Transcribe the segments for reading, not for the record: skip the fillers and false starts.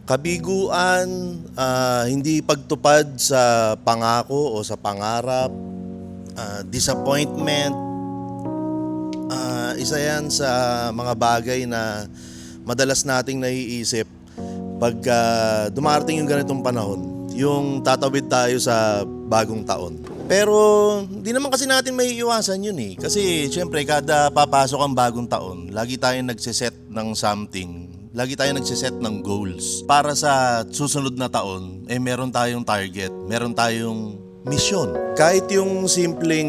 Kabiguan, hindi pagtupad sa pangako o sa pangarap, disappointment, isa yan sa mga bagay na madalas nating naiisip pag dumarating yung ganitong panahon, yung tatawid tayo sa bagong taon. Pero hindi naman kasi natin may iwasan yun eh. Kasi syempre kada papasok ang bagong taon, lagi tayong nagsiset ng something. Lagi tayong nagsiset ng goals. Para sa susunod na taon, meron tayong target, meron tayong mission. Kahit yung simpleng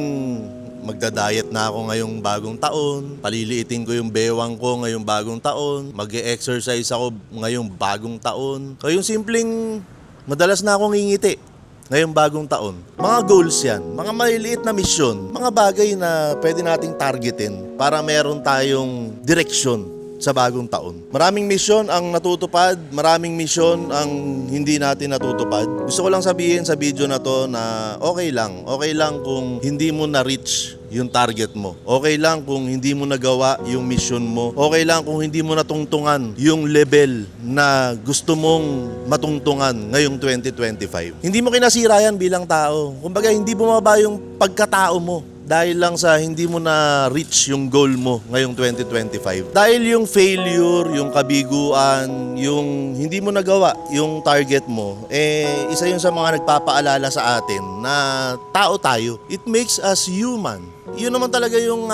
magda-diet na ako ngayong bagong taon, paliliitin ko yung bewang ko ngayong bagong taon, mag-e-exercise ako ngayong bagong taon. O yung simpleng madalas na akong ngingiti ngayong bagong taon. Mga goals yan, mga maliliit na mission, mga bagay na pwede nating targetin para meron tayong direksyon sa bagong taon. Maraming misyon ang natutupad, maraming misyon ang hindi natin natutupad. Gusto ko lang sabihin sa video na to na okay lang kung hindi mo na-reach yung target mo. Okay lang kung hindi mo nagawa yung mission mo. Okay lang kung hindi mo natungtungan yung level na gusto mong matungtungan ngayong 2025. Hindi mo kinasira yan bilang tao. Kumbaga, hindi bumaba yung pagkatao mo dahil lang sa hindi mo na-reach yung goal mo ngayong 2025. Dahil yung failure, yung kabiguan, yung hindi mo nagawa yung target mo, isa yun sa mga nagpapaalala sa atin na tao tayo. It makes us human. Yun naman talaga yung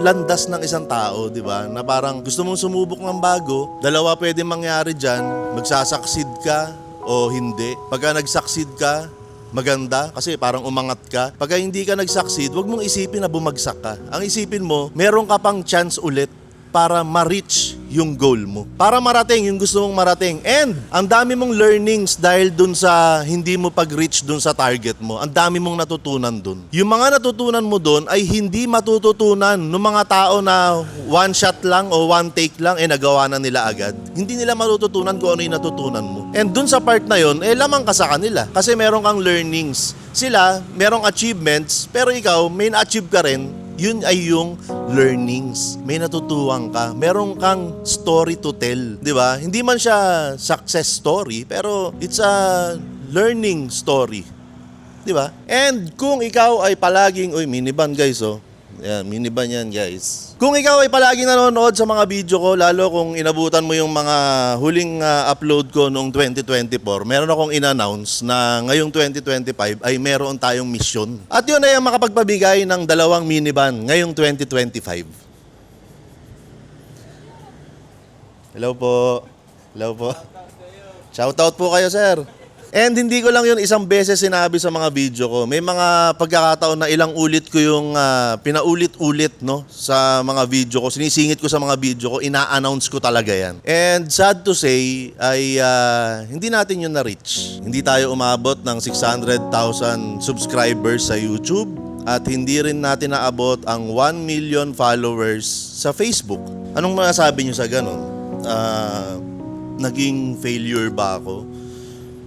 landas ng isang tao, di ba? Na parang gusto mong sumubok ng bago, dalawa pwede mangyari dyan, magsasucceed ka o hindi. Pagka nag-succeed ka, maganda kasi parang umangat ka. Pagka hindi ka nag-succeed, wag mong isipin na bumagsak ka. Ang isipin mo, meron ka pang chance ulit para ma-reach yung goal mo. Para marating yung gusto mong marating. And ang dami mong learnings dahil dun sa hindi mo pag-reach dun sa target mo. Ang dami mong natutunan dun. Yung mga natutunan mo dun ay hindi matututunan ng mga tao na one shot lang o one take lang nagawa na nila agad. Hindi nila matututunan kung ano yung natutunan mo. And dun sa part na yun, lamang ka sa kanila. Kasi meron kang learnings. Sila, merong achievements, pero ikaw, may na-achieve ka rin. Yun ay yung learnings. May natutuwang ka. Meron kang story to tell. Di ba? Hindi man siya success story, pero it's a learning story. Di ba? And kung ikaw ay palaging, minivan guys oh. Yan, minivan yan guys. Kung ikaw ay palaging nanonood sa mga video ko, lalo kung inabutan mo yung mga huling upload ko noong 2024, meron akong in-announce na ngayong 2025 ay meron tayong mission. At yun ay ang makapagpabigay ng 2 minivan ngayong 2025. Hello po. Hello po. Shoutout po kayo, sir. And hindi ko lang yun isang beses sinabi sa mga video ko. May mga pagkakataon na ilang ulit ko yung pinaulit-ulit no, sa mga video ko. Sinisingit ko sa mga video ko, ina-announce ko talaga yan. And sad to say, ay hindi natin yun na-reach. Hindi tayo umabot ng 600,000 subscribers sa YouTube. At hindi rin natin naabot ang 1 million followers sa Facebook. Anong masasabi nyo sa ganun? Naging failure ba ako?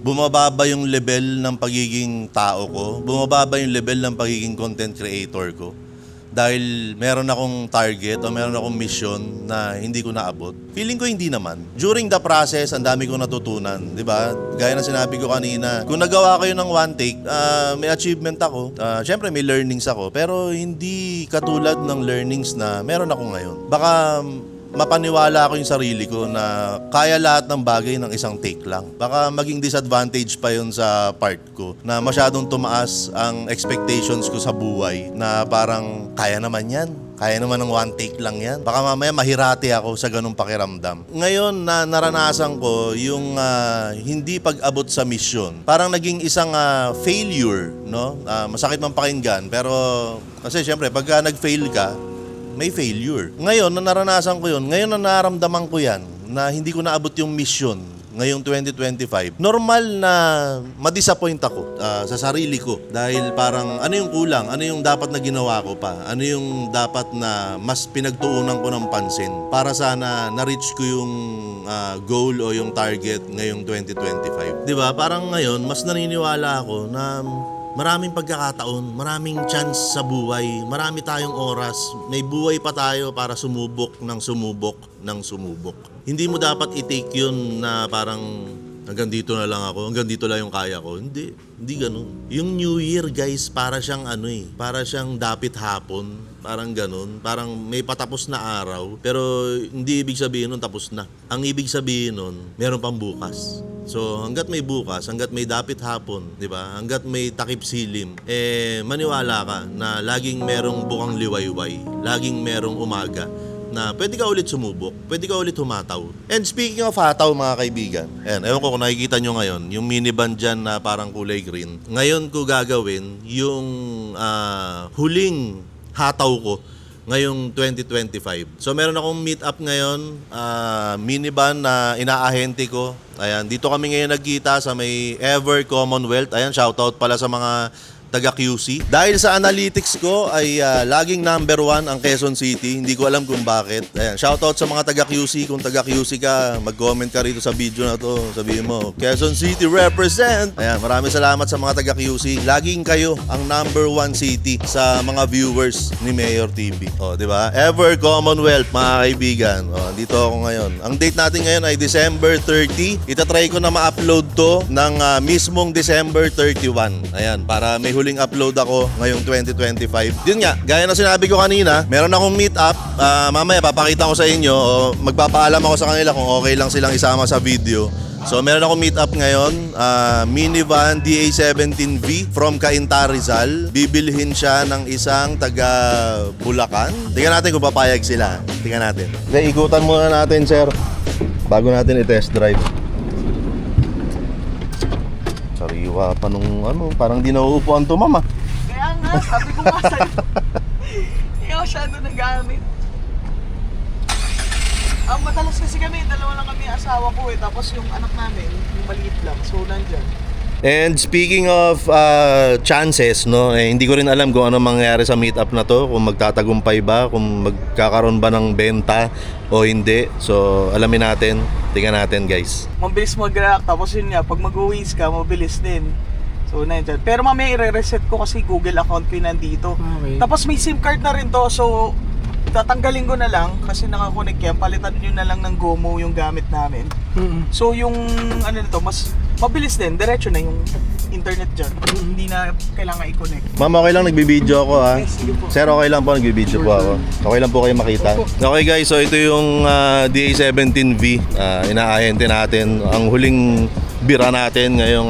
Bumaba ba yung level ng pagiging tao ko? Bumaba ba yung level ng pagiging content creator ko? Dahil meron akong target o meron akong mission na hindi ko naabot? Feeling ko hindi naman. During the process, ang dami kong natutunan. Di ba? Gaya ng sinabi ko kanina, kung nagawa ko yun ng one take, may achievement ako. Siyempre may learnings ako. Pero hindi katulad ng learnings na meron ako ngayon. Baka mapaniwala ko yung sarili ko na kaya lahat ng bagay ng isang take lang. Baka maging disadvantage pa yun sa part ko na masyadong tumaas ang expectations ko sa buhay na parang kaya naman yan. Kaya naman ng one take lang yan. Baka mamaya mahirati ako sa ganung pakiramdam. Ngayon na naranasan ko yung hindi pag-abot sa mission. Parang naging isang failure, no? Masakit man pakinggan pero kasi syempre pagka nag-fail ka, may failure. Ngayon, na naranasan ko yun, ngayon na nararamdaman ko yan, na hindi ko naabot yung mission ngayong 2025. Normal na ma-disappoint ako sa sarili ko dahil parang ano yung kulang, ano yung dapat na ginawa ko pa, ano yung dapat na mas pinagtuunan ko ng pansin para sana na-reach ko yung goal o yung target ngayong 2025. Diba? Parang ngayon, mas naniniwala ako na maraming pagkakataon, maraming chance sa buhay, marami tayong oras, may buhay pa tayo para sumubok ng sumubok ng sumubok. Hindi mo dapat i-take yun na parang hanggang dito na lang ako, hanggang dito lang yung kaya ko. Hindi ganun. Yung New Year, guys, para siyang para siyang dapit hapon, parang ganun. Parang may patapos na araw, pero hindi ibig sabihin nun tapos na. Ang ibig sabihin nun, meron pang bukas. So, hanggat may bukas, hanggat may dapit hapon, di ba? Hanggat may takip silim, maniwala ka na laging merong bukang liwayway, laging merong umaga na pwede ka ulit sumubok, pwede ka ulit humataw. And speaking of hataw, mga kaibigan, ewan ko kung nakikita nyo ngayon, yung minivan dyan na parang kulay green. Ngayon ko gagawin yung huling hataw ko ngayong 2025. So meron akong meet up ngayon, minivan na inaahente ko. Ayan, dito kami ngayon nagkita sa may Ever Commonwealth. Ayan, shoutout pala sa mga taga QC. Dahil sa analytics ko ay laging number 1 ang Quezon City. Hindi ko alam kung bakit. Ayan, shoutout sa mga taga QC. Kung taga QC ka, mag-comment ka rito sa video na to. Sabihin mo, Quezon City represent! Ayan, maraming salamat sa mga taga QC. Laging kayo ang number 1 city sa mga viewers ni Mayor TV. O, di ba? Ever Commonwealth, mga kaibigan. O, dito ako ngayon. Ang date natin ngayon ay December 30. Itatry ko na ma-upload to ng mismong December 31. Ayan, para may huling upload ako ngayong 2025. Yun nga, gaya na sinabi ko kanina, meron akong meet up. Mamaya papakita ko sa inyo, o magpapaalam ako sa kanila kung okay lang silang isama sa video. So meron akong meet up ngayon, minivan DA17V from Cainta, Rizal. Bibilhin siya ng isang taga Bulacan. Tingnan natin kung papayag sila. Tingnan natin. Ikutan muna natin, sir, bago natin i-test drive. Sariwa pa nung parang di nauupuan to, mama. Kaya nga, sabi ko nga sa'yo. Hindi ako masyado nagamit. Madalas kasi kami, dalawa lang kami asawa ko tapos yung anak namin, yung maliit lang, so nandyan. And speaking of chances, no, hindi ko rin alam kung ano mangyayari sa meetup na to, kung magtatagumpay ba, kung magkakaroon ba ng benta o hindi. So, alamin natin. Tingnan natin, guys. Mabilis mag-react, tapos yun nga, pag mag-uwis ka, mabilis din. So, nandyan. Pero mamaya i-reset ko kasi Google account ko yung nandito. Okay. Tapos may SIM card na rin to, so tatanggalin ko na lang kasi nakakonect yan. Palitan nyo na lang ng GOMO yung gamit namin. So yung nito, mas mabilis din, diretso na yung internet dyan. Hindi na kailangan i-connect. Ma'am, okay lang nagbibideo ako, ha? Yes, sige po. Sir, okay lang po, nagbibideo po ako. Okay lang po kayo makita. Okay, guys, so ito yung DA17V. Inaahente natin ang huling bira natin ngayong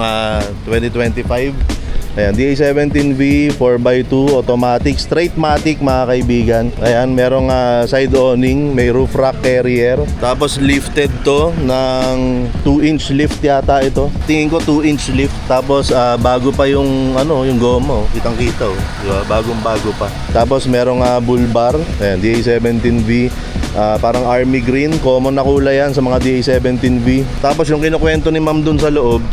2025. Ayan, DA17V 4x2 automatic, straight-matic, mga kaibigan. Ayan, merong side awning, may roof rack carrier. Tapos lifted to ng 2-inch lift yata ito. Tingin ko 2-inch lift. Tapos bago pa yung yung gomo, kitang-kita, oh. Diba? Bagong-bago pa. Tapos merong bull bar. Ayan, DA17V. Parang army green, common na kulay yan sa mga DA17V. Tapos yung kinukwento ni ma'am dun sa loob,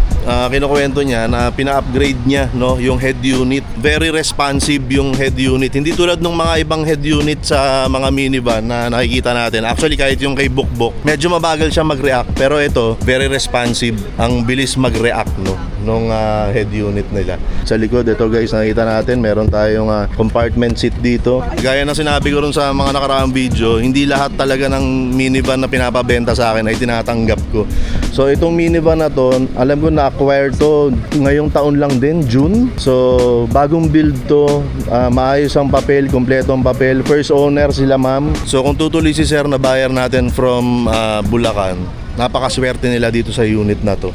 kinukwento niya na pina-upgrade niya, no, yung head unit. Very responsive yung head unit. Hindi tulad ng mga ibang head unit sa mga minivan na nakikita natin. Actually, kahit yung kay Bukbok, medyo mabagal siya mag-react. Pero ito, very responsive. Ang bilis mag-react, no, nung head unit nila. Sa likod, ito guys, nakikita natin, meron tayong compartment seat dito. Gaya na sinabi ko rin sa mga nakaraang video, hindi lahat talaga ng minivan na pinapabenta sa akin ay tinatanggap ko. So itong minivan na to, alam ko na-acquire to ngayong taon lang din, June. So bagong build to, maayos ang papel, kompleto ang papel. First owner sila, ma'am. So kung tutuloy si sir na buyer natin from Bulacan, napakaswerte nila dito sa unit na to.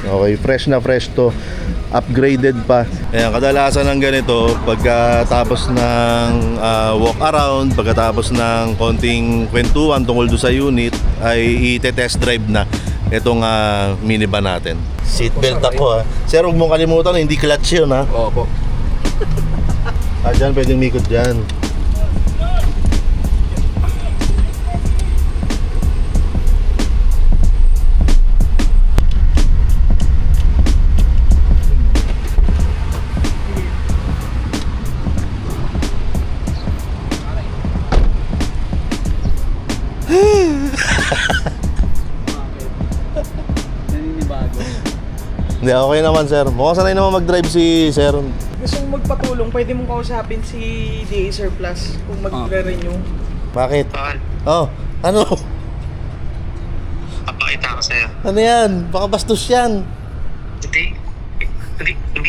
Okay, fresh na fresh to. Upgraded pa. Ayan, kadalasan ng ganito, pagkatapos ng walk around, pagkatapos ng konting kwentuhan tungkol doon sa unit, ay i-test drive na itong minivan natin. Seatbelt ako, ha. Sir, huwag mong kalimutan, hindi clutch yun, ha. Opo. Dyan, pwedeng mikot dyan. Naninibago. Hindi, okay naman, sir. Mukhang sanay naman mag-drive si sir. Gusto mong magpatulong, pwede mong kausapin si DA Surplus kung magre-renew. Bakit? Oh, ano? Papakita ako sa'yo. Ano yan? Baka bastos yan. Hindi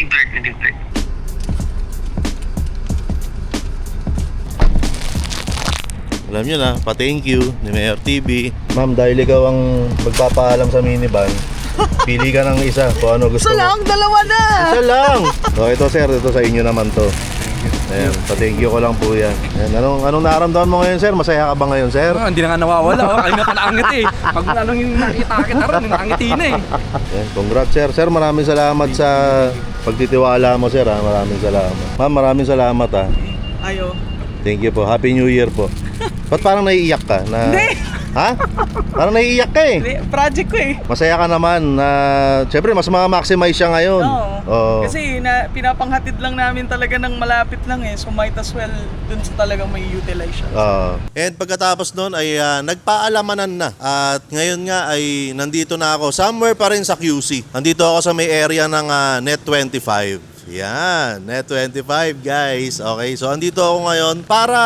blurred, hindi blurred. Alam nyo na, pa-thank you ni Mayor TV. Ma'am, dahil ikaw ang magpapaalam sa minivan, pili ka ng isa kung ano gusto Isa mo. lang, dalawa na! Isa lang! So ito sir, ito sa inyo naman to. Ayan, pa-thank you ko lang po yan. Ayan, anong nararamdaman mo ngayon sir? Masaya ka ba ngayon sir? Hindi na nga nawawala. Kayo na pala eh. Pag anong yung nakita kita rin, nakangiti na eh. Ayan, congrats sir. Sir, maraming salamat sa pagtitiwala mo sir ha. Maraming salamat. Ma'am, maraming salamat ha. Ayo. Thank you po. Happy New Year po. Ba't parang naiiyak ka? Hindi. Ha? Parang naiiyak ka eh. Project ko eh. Masaya ka naman na siyempre mas ma-maximize siya ngayon. Oo. Kasi pinapanghatid lang namin talaga ng malapit lang eh. So might as well dun sa talagang may utilize siya. And pagkatapos noon ay nagpaalamanan na. At ngayon nga ay nandito na ako. Somewhere pa rin sa QC. Nandito ako sa may area ng Net25. Yan, Net25 guys. Okay, so andito ako ngayon para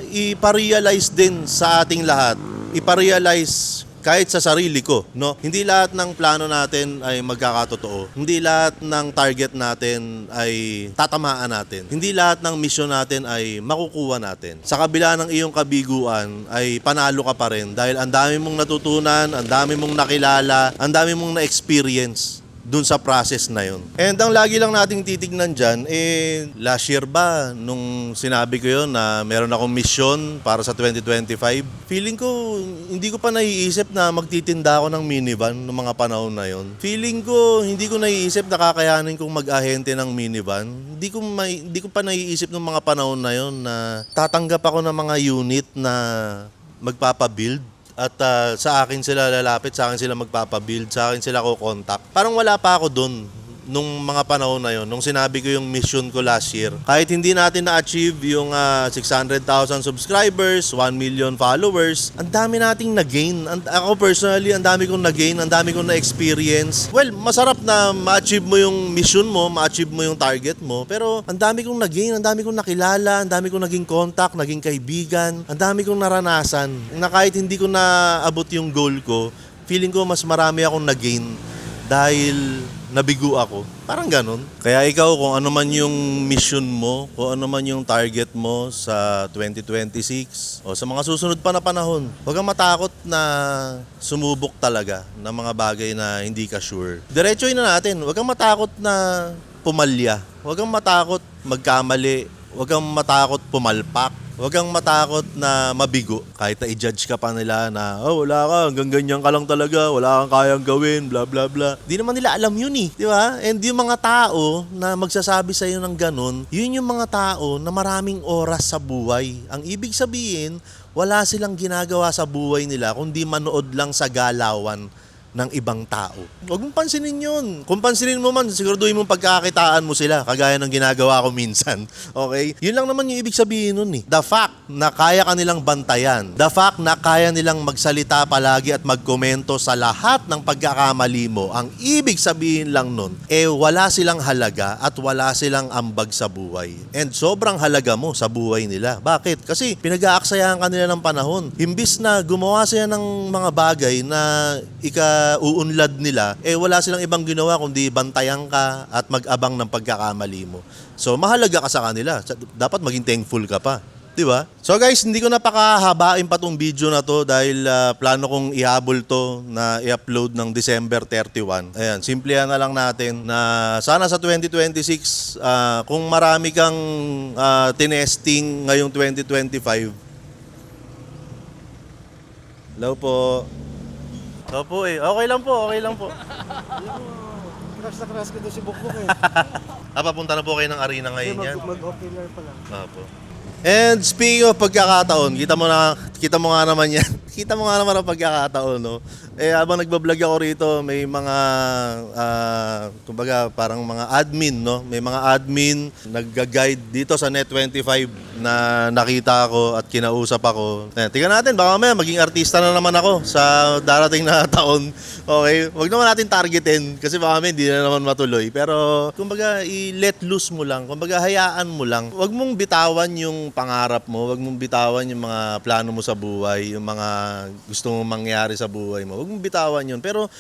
iparealize din sa ating lahat. Iparealize kahit sa sarili ko, no? Hindi lahat ng plano natin ay magkakatotoo. Hindi lahat ng target natin ay tatamaan natin. Hindi lahat ng mission natin ay makukuha natin. Sa kabila ng iyong kabiguan ay panalo ka pa rin dahil ang dami mong natutunan, ang dami mong nakilala, ang dami mong na-experience dun sa process na yun. And ang lagi lang nating titignan dyan, last year ba, nung sinabi ko yun na meron akong mission para sa 2025, feeling ko, hindi ko pa naiisip na magtitinda ako ng minivan noong mga panahon na yun. Feeling ko, hindi ko naiisip na kakayanin kong mag-ahente ng minivan. Hindi ko pa naiisip noong mga panahon na yun na tatanggap ako ng mga unit na magpapabuild. At sa akin sila lalapit, sa akin sila magpapabuild, sa akin sila ko-contact. Parang wala pa ako doon nung mga panahon na yon, nung sinabi ko yung mission ko last year. Kahit hindi natin na-achieve yung 600,000 subscribers, 1 million followers, ang dami nating na-gain. Ako personally, ang dami kong na-gain, ang dami kong na-experience. Well, masarap na ma-achieve mo yung mission mo, ma-achieve mo yung target mo, pero ang dami kong na-gain, ang dami kong nakilala, ang dami kong naging contact, naging kaibigan, ang dami kong naranasan, na kahit hindi ko naabot yung goal ko, feeling ko mas marami akong na-gain dahil nabigo ako. Parang ganun. Kaya ikaw, kung ano man yung mission mo, kung ano man yung target mo sa 2026 o sa mga susunod pa na panahon, huwag kang matakot na sumubok talaga ng mga bagay na hindi ka sure. Diretsoy na natin. Huwag kang matakot na pumalya. Huwag kang matakot magkamali. Huwag kang matakot pumalpak. Huwag kang matakot na mabigo. Kahit na i-judge ka pa nila na, wala ka, hanggang ganyan ka lang talaga, wala kang kayang gawin, bla bla bla. Di naman nila alam yun eh, di ba? And yung mga tao na magsasabi sa'yo ng ganun, yun yung mga tao na maraming oras sa buhay. Ang ibig sabihin, wala silang ginagawa sa buhay nila kundi manood lang sa galawan ng ibang tao. Huwag mong pansinin yun. Kung pansinin mo man, siguraduhin mong pagkakitaan mo sila, kagaya ng ginagawa ko minsan. Okay? Yun lang naman yung ibig sabihin nun eh. The fact na kaya ka nilang bantayan, the fact na kaya nilang magsalita palagi at magkomento sa lahat ng pagkakamali mo, ang ibig sabihin lang nun, wala silang halaga at wala silang ambag sa buhay. And sobrang halaga mo sa buhay nila. Bakit? Kasi pinag-aaksayahan ka nila ng panahon. Imbis na gumawa sila ng mga bagay na uunlad nila, wala silang ibang ginawa kundi bantayan ka at mag-abang ng pagkakamali mo. So, mahalaga ka sa kanila. Dapat maging thankful ka pa. Diba? So guys, hindi ko napakahabain pa tong video na to dahil plano kong ihabol to na i-upload ng December 31. Ayan, simplihan na lang natin na sana sa 2026, kung marami kang tinesting ngayong 2025. Hello po. Opo okay lang po, okay lang po. Crash na crash ko doon si Bukbuk eh. Papunta na po kayo ng arena ngayon yan. Mag-opener pa lang. Opo. And speaking of pagkakataon, kita mo nga naman yan. Kita mo nga naman ang pagkakataon, no? Habang nagbablog ako rito, may mga, kumbaga parang mga admin, no? May mga admin nag-guide dito sa Net25 na nakita ko at kinausap ako. Tingnan natin, baka mamaya maging artista na naman ako sa darating na taon. Okay? Huwag naman natin targetin kasi baka mamaya hindi na naman matuloy. Pero, kumbaga, i-let loose mo lang. Kumbaga, hayaan mo lang. Huwag mong bitawan yung pangarap mo. Huwag mong bitawan yung mga plano mo sa buhay, yung mga gusto mong mangyari sa buhay mo. Huwag mong bitawan yun. Pero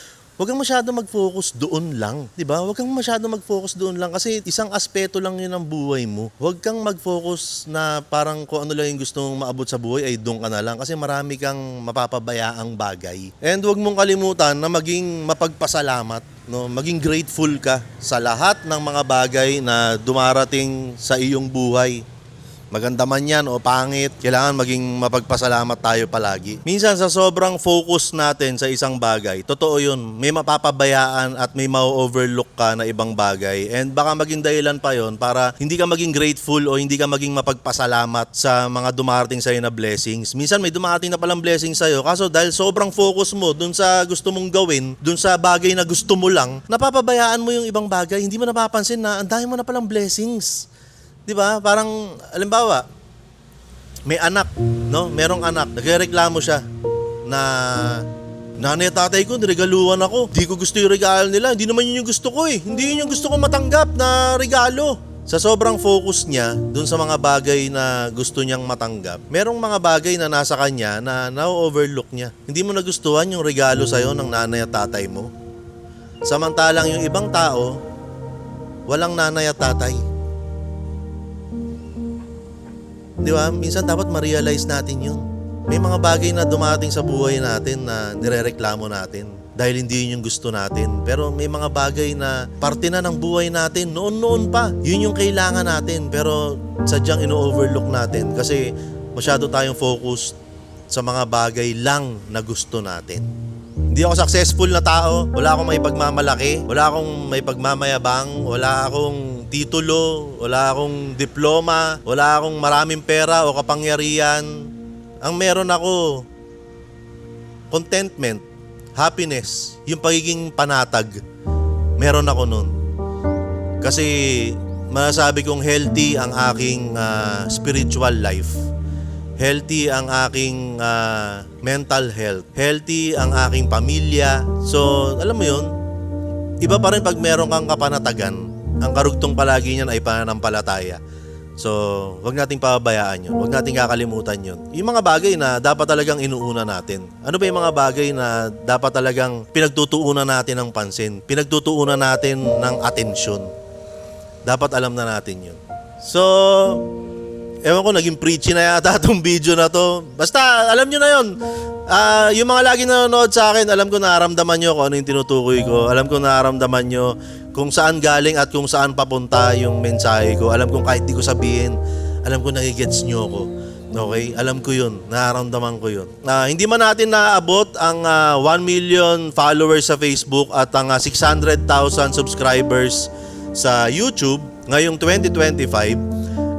huwag kang masyado mag-focus doon lang. Diba? Huwag kang masyado mag-focus doon lang kasi isang aspeto lang yun ng buhay mo. Huwag kang mag-focus na parang kung ano lang yung gusto mong maabot sa buhay ay doon ka na lang kasi marami kang mapapabayaang bagay. And huwag mong kalimutan na maging mapagpasalamat, no? Maging grateful ka sa lahat ng mga bagay na dumarating sa iyong buhay. Maganda man yan o pangit, kailangan maging mapagpasalamat tayo palagi. Minsan sa sobrang focus natin sa isang bagay, totoo yun, may mapapabayaan at may ma-overlook ka na ibang bagay. And baka maging dahilan pa yun para hindi ka maging grateful o hindi ka maging mapagpasalamat sa mga dumarating sa'yo na blessings. Minsan may dumarating na palang blessings sa'yo, kaso dahil sobrang focus mo dun sa gusto mong gawin, dun sa bagay na gusto mo lang, napapabayaan mo yung ibang bagay, hindi mo napapansin na ang dami mo na palang blessings. 'Di ba? Parang halimbawa, may anak, no? Merong anak, nagrereklamo siya na nanay at tatay ko niregaluhan ako. Di ko gusto yung regalo nila. Hindi naman yun yung gusto ko eh. Hindi yun yung gusto ko matanggap na regalo. Sa sobrang focus niya dun sa mga bagay na gusto niyang matanggap, merong mga bagay na nasa kanya na na-overlook niya. Hindi mo nagustuhan yung regalo sa'yo ng nanay at tatay mo. Samantalang yung ibang tao, walang nanay at tatay. Di ba? Minsan dapat ma-realize natin yun. May mga bagay na dumating sa buhay natin na nirereklamo natin dahil hindi yun yung gusto natin. Pero may mga bagay na parte na ng buhay natin noon-noon pa. Yun yung kailangan natin pero sadyang ino-overlook natin kasi masyado tayong focused sa mga bagay lang na gusto natin. Hindi ako successful na tao, wala akong may pagmamalaki, wala akong may pagmamayabang, wala akong titulo, wala akong diploma, wala akong maraming pera o kapangyarihan. Ang meron ako, contentment, happiness, yung pagiging panatag. Meron ako nun. Kasi masasabi kong healthy ang aking spiritual life. Healthy ang aking mental health. Healthy ang aking pamilya. So, alam mo yun, iba pa rin pag meron kang kapanatagan. Ang karugtong palagi niyan ay pananampalataya. So, wag nating pababayaan yun. Wag nating kakalimutan yun. Yung mga bagay na dapat talagang inuuna natin. Ano ba yung mga bagay na dapat talagang pinagtutuunan natin ng pansin? Pinagtutuunan natin ng atensyon. Dapat alam na natin yun. So, ewan ko, naging preachy na yata itong video na to. Basta, alam nyo na yun. Yung mga lagi nanonood sa akin, alam ko nararamdaman nyo kung ano yung tinutukoy ko. Alam ko nararamdaman nyo kung saan galing at kung saan papunta yung mensahe ko. Alam kong kahit di ko sabihin, alam ko nagigets nyo ako. Okay? Alam ko yun. Nararamdaman ko yun. Hindi man natin naaabot ang 1 million followers sa Facebook at ang 600,000 subscribers sa YouTube ngayong 2025,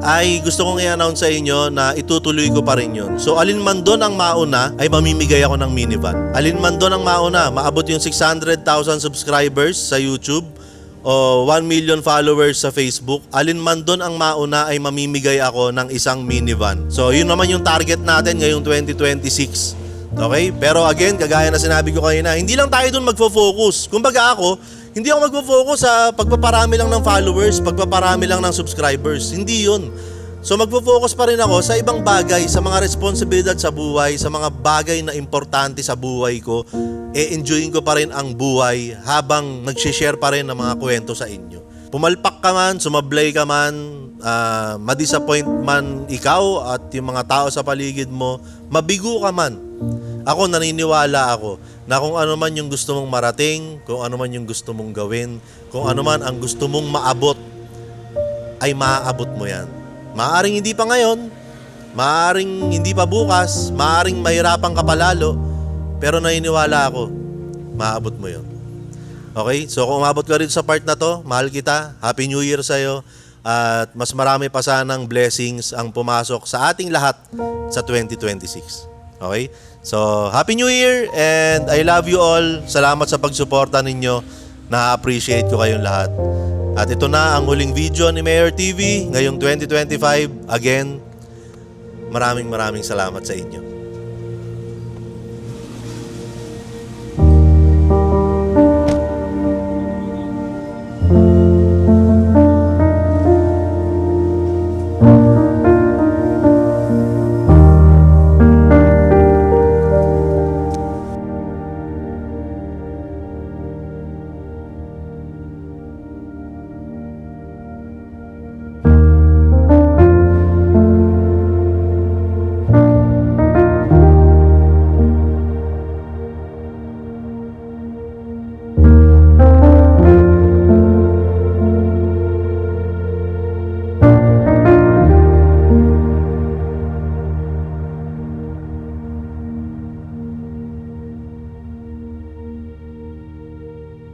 ay gusto kong i-announce sa inyo na itutuloy ko pa rin yun. So, alin man doon ang mauna, ay mamimigay ako ng minivan. Alin man doon ang mauna, maabot yung 600,000 subscribers sa YouTube o 1 million followers sa Facebook, alin man doon ang mauna ay mamimigay ako ng isang minivan. So, yun naman yung target natin ngayong 2026. Okay? Pero again, kagaya na sinabi ko kanina, hindi lang tayo doon magfo-focus. Kumbaga ako, hindi ako magfo-focus sa pagpaparami lang ng followers, pagpaparami lang ng subscribers. Hindi yun. So magfo-focus pa rin ako sa ibang bagay, sa mga responsibilidad sa buhay, sa mga bagay na importante sa buhay ko. Enjoyin ko pa rin ang buhay habang nag-share pa rin ng mga kwento sa inyo. Pumalpak ka man, sumablay ka man, madisappoint man ikaw at yung mga tao sa paligid mo, mabigo ka man. Ako, naniniwala ako na kung ano man yung gusto mong marating, kung ano man yung gusto mong gawin, kung ano man ang gusto mong maabot, ay maaabot mo yan. Maaring hindi pa ngayon, maaring hindi pa bukas, maaring mahirapan ka palalo, pero naniniwala ako, maaabot mo yun. Okay? So kung umabot ka rin sa part na to, mahal kita, Happy New Year sa'yo, at mas marami pa sanang blessings ang pumasok sa ating lahat sa 2026. Okay? So, Happy New Year and I love you all. Salamat sa pagsuporta ninyo. Na-appreciate ko kayong lahat. At ito na ang huling video ni Mayor TV ngayong 2025. Again, maraming salamat sa inyo.